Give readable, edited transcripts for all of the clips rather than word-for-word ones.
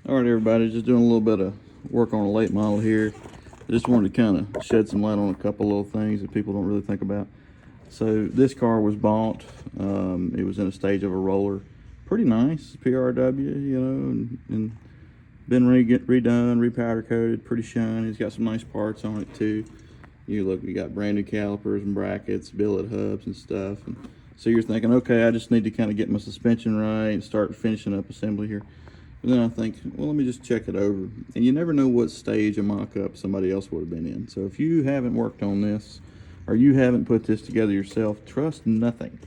All right, everybody, just doing a little bit of work on a late model here. I just wanted to kind of shed some light on a couple little things that people don't really think about. So this car was bought. It was in a stage of a roller. Pretty nice, PRW, you know, and been redone, repowder coated, pretty shiny. It's got some nice parts on it too. You look, you got brand new calipers and brackets, billet hubs and stuff. And so you're thinking, okay, I just need to kind of get my suspension right and start finishing up assembly here. And then I think, well, let me just check it over. And you never know what stage of mock-up somebody else would have been in. So if you haven't worked on this, or you haven't put this together yourself, trust nothing.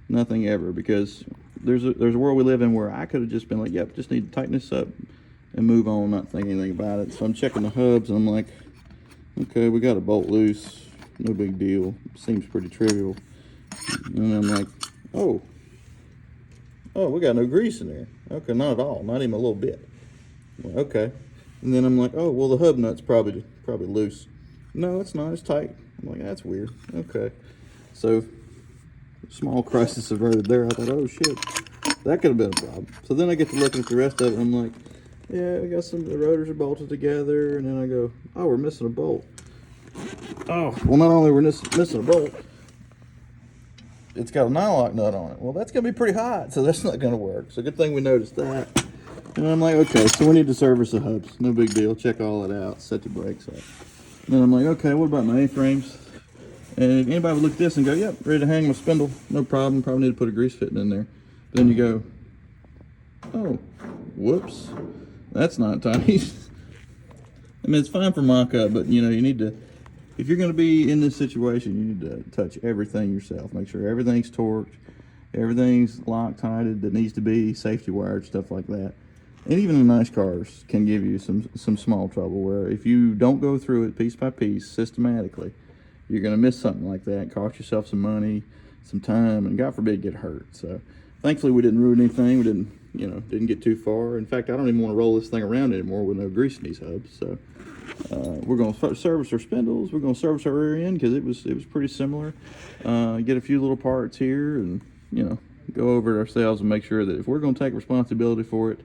Nothing ever, because there's a world we live in where I could have just been like, yep, just need to tighten this up and move on, not thinking anything about it. So I'm checking the hubs, and I'm like, okay, we got a bolt loose. No big deal. Seems pretty trivial. And I'm like, oh, we got no grease in there. Okay, not at all, not even a little bit. Well, okay. And then I'm like, oh, well, the hub nut's probably loose. No, it's not, it's tight. I'm like, that's weird. Okay. So, small crisis averted there. I thought, oh shit, that could have been a problem. So then I get to looking at the rest of it, and I'm like, yeah, I got some of the rotors are bolted together, and then I go, oh, we're missing a bolt. Oh, well, not only we're missing a bolt, it's got a nylock nut on it. Well, that's gonna be pretty hot, so that's not gonna work. So good thing we noticed that. And I'm like, okay, so we need to service the hubs. No big deal. Check all it out. Set the brakes up. And then I'm like, okay, what about my A-frames? And anybody would look at this and go, yep, ready to hang my spindle. No problem. Probably need to put a grease fitting in there. But then you go, oh, whoops, that's not tight. I mean, it's fine for mock-up, but you know, you need to, if you're going to be in this situation, you need to touch everything yourself. Make sure everything's torqued, everything's Loctited that needs to be, safety wired, stuff like that. And even the nice cars can give you some small trouble where if you don't go through it piece by piece systematically, you're going to miss something like that, cost yourself some money, some time, and God forbid get hurt. So thankfully we didn't ruin anything. We didn't get too far. In fact, I don't even want to roll this thing around anymore with no grease in these hubs. So we're going to service our spindles. We're going to service our rear end because it was pretty similar. Get a few little parts here, and you know, go over it ourselves and make sure that if we're going to take responsibility for it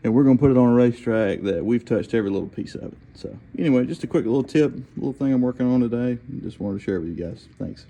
and we're going to put it on a racetrack, that we've touched every little piece of it. So anyway, just a quick little tip, little thing I'm working on today. Just wanted to share it with you guys. Thanks.